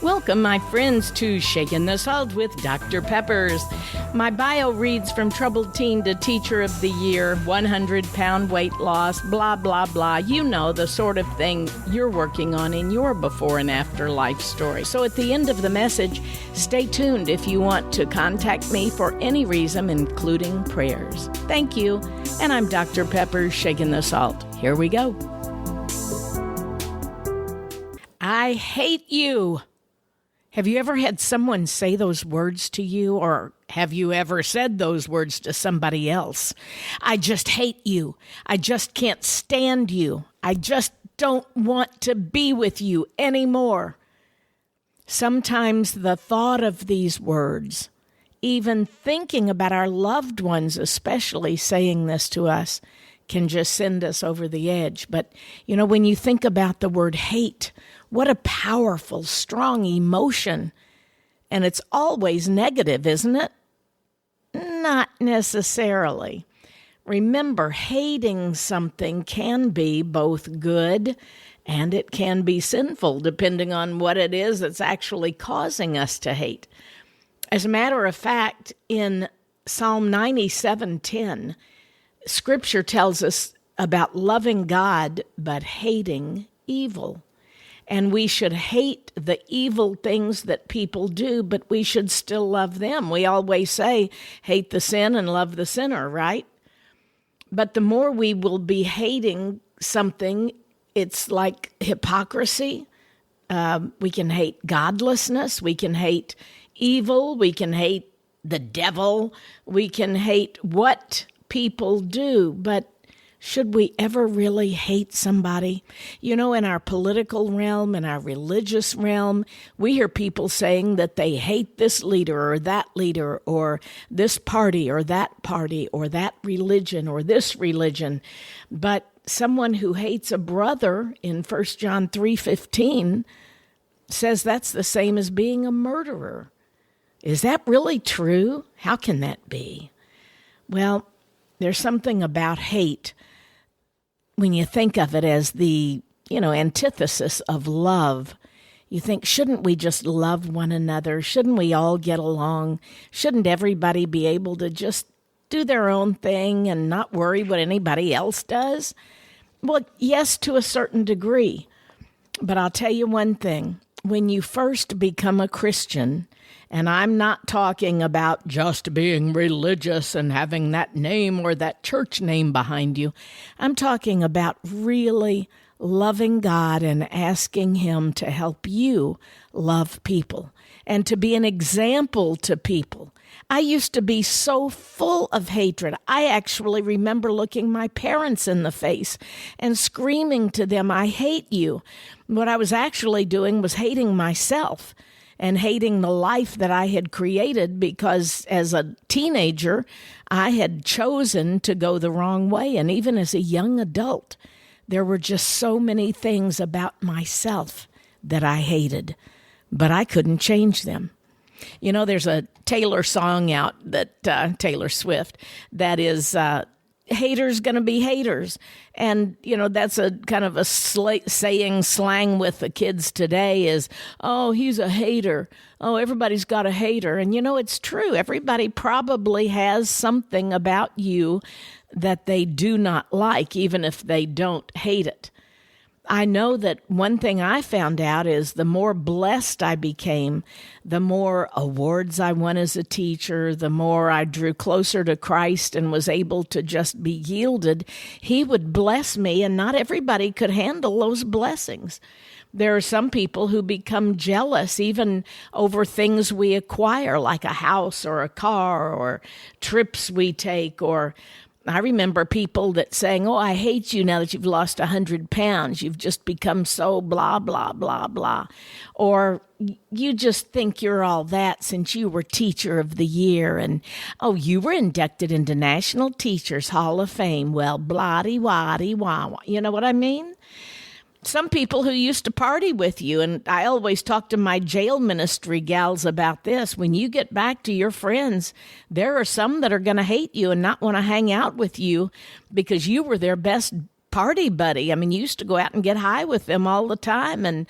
Welcome, my friends, to Shaking the Salt with Dr. Peppers. My bio reads from troubled teen to teacher of the year, 100-pound weight loss, blah, blah, blah. You know, the sort of thing you're working on in your before and after life story. So at the end of the message, stay tuned if you want to contact me for any reason, including prayers. Thank you. And I'm Dr. Peppers, Shaking the Salt. Here we go. I hate you. Have you ever had someone say those words to you, or have you ever said those words to somebody else? I just hate you. I just can't stand you. I just don't want to be with you anymore. Sometimes the thought of these words, even thinking about our loved ones especially saying this to us, can just send us over the edge. But, you know, when you think about the word hate, what a powerful, strong emotion. And it's always negative, isn't it? Not necessarily. Remember, hating something can be both good and it can be sinful, depending on what it is that's actually causing us to hate. As a matter of fact, in Psalm 97:10, Scripture tells us about loving God but hating evil. And we should hate the evil things that people do, but we should still love them. We always say, hate the sin and love the sinner, right? But the more we will be hating something, it's like hypocrisy. We can hate godlessness. We can hate evil. We can hate the devil. We can hate what people do, but should we ever really hate somebody? You know, in our political realm, in our religious realm, we hear people saying that they hate this leader or that leader or this party or that religion or this religion. But someone who hates a brother in 1 John 3:15 says that's the same as being a murderer. Is that really true? How can that be? Well, there's something about hate when you think of it as the, antithesis of love. You think, shouldn't we just love one another? Shouldn't we all get along? Shouldn't everybody be able to just do their own thing and not worry what anybody else does? Well, yes, to a certain degree. But I'll tell you one thing. When you first become a Christian, and I'm not talking about just being religious and having that name or that church name behind you. I'm talking about really loving God and asking Him to help you love people and to be an example to people. I used to be so full of hatred. I actually remember looking my parents in the face and screaming to them, I hate you. What I was actually doing was hating myself and hating the life that I had created because as a teenager, I had chosen to go the wrong way. And even as a young adult, there were just so many things about myself that I hated, but I couldn't change them. You know, there's a Taylor song out that Taylor Swift that is haters gonna be haters. And, that's a kind of a saying slang with the kids today is, oh, he's a hater. Oh, everybody's got a hater. And, it's true. Everybody probably has something about you that they do not like, even if they don't hate it. I know that one thing I found out is the more blessed I became, the more awards I won as a teacher, the more I drew closer to Christ and was able to just be yielded. He would bless me, and not everybody could handle those blessings. There are some people who become jealous even over things we acquire, like a house or a car or trips we take, or I remember people that saying, oh, I hate you now that you've lost 100 pounds. You've just become so blah, blah, blah, blah. Or you just think you're all that since you were teacher of the year. And, oh, you were inducted into National Teachers Hall of Fame. Well, blah-de-wah-de-wah. You know what I mean? Some people who used to party with you, and I always talk to my jail ministry gals about this, when you get back to your friends, there are some that are going to hate you and not want to hang out with you because you were their best party buddy. I mean, you used to go out and get high with them all the time, and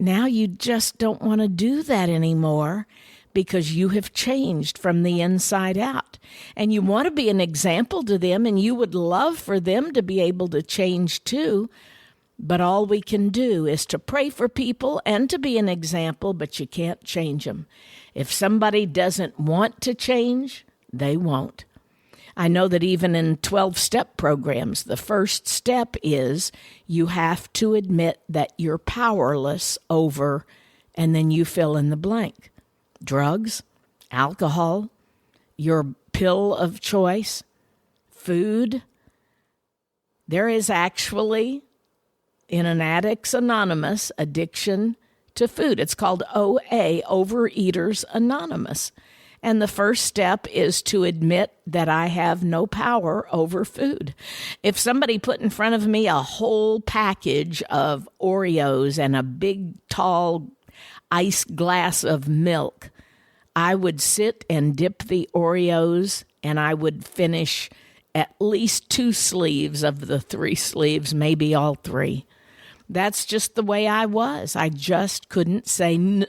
now you just don't want to do that anymore because you have changed from the inside out. And you want to be an example to them, and you would love for them to be able to change too. But all we can do is to pray for people and to be an example, but you can't change them. If somebody doesn't want to change, they won't. I know that even in 12-step programs, the first step is you have to admit that you're powerless over, and then you fill in the blank. Drugs, alcohol, your pill of choice, food. There is actually, in an Addicts Anonymous, addiction to food. It's called OA, Overeaters Anonymous. And the first step is to admit that I have no power over food. If somebody put in front of me a whole package of Oreos and a big, tall ice glass of milk, I would sit and dip the Oreos, and I would finish at least 2 sleeves of the 3 sleeves, maybe all 3. That's just the way I was. I just couldn't say no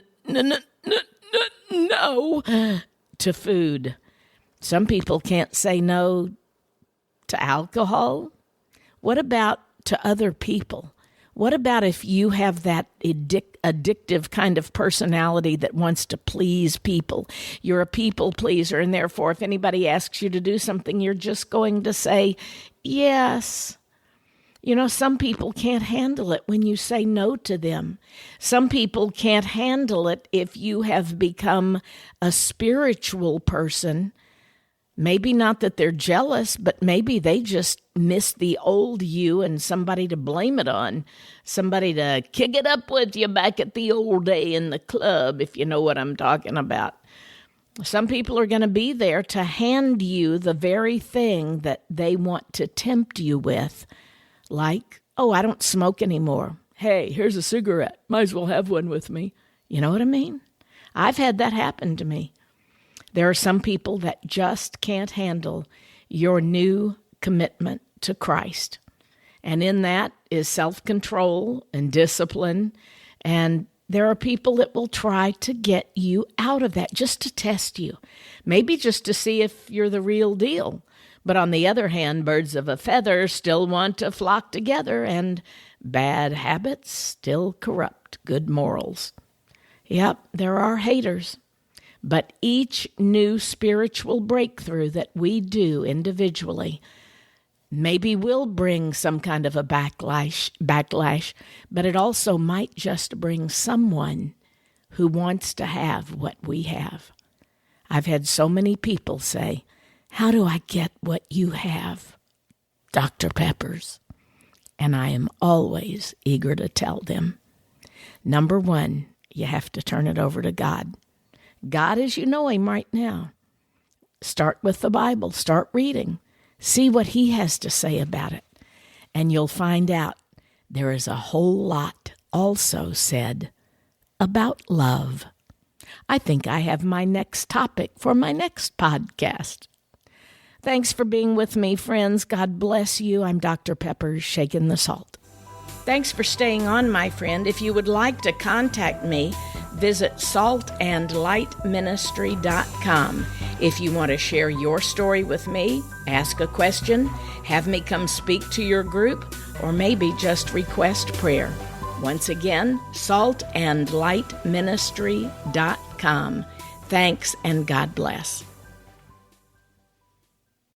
to food. Some people can't say no to alcohol. What about to other people? What about if you have that addictive kind of personality that wants to please people? You're a people pleaser, and therefore if anybody asks you to do something, you're just going to say yes. You know, some people can't handle it when you say no to them. Some people can't handle it if you have become a spiritual person. Maybe not that they're jealous, but maybe they just miss the old you and somebody to blame it on, somebody to kick it up with you back at the old day in the club, if you know what I'm talking about. Some people are going to be there to hand you the very thing that they want to tempt you with. Like, oh, I don't smoke anymore. Hey, here's a cigarette. Might as well have one with me. You know what I mean? I've had that happen to me. There are some people that just can't handle your new commitment to Christ. And in that is self-control and discipline. And there are people that will try to get you out of that just to test you. Maybe just to see if you're the real deal. But on the other hand, birds of a feather still want to flock together, and bad habits still corrupt good morals. Yep, there are haters. But each new spiritual breakthrough that we do individually maybe will bring some kind of a backlash, but it also might just bring someone who wants to have what we have. I've had so many people say, "How do I get what you have?" Dr. Pepper's. And I am always eager to tell them. Number 1, you have to turn it over to God. God as you know him right now. Start with the Bible. Start reading. See what he has to say about it. And you'll find out there is a whole lot also said about love. I think I have my next topic for my next podcast. Thanks for being with me, friends. God bless you. I'm Dr. Pepper, shaking the salt. Thanks for staying on, my friend. If you would like to contact me, visit saltandlightministry.com. If you want to share your story with me, ask a question, have me come speak to your group, or maybe just request prayer. Once again, saltandlightministry.com. Thanks, and God bless.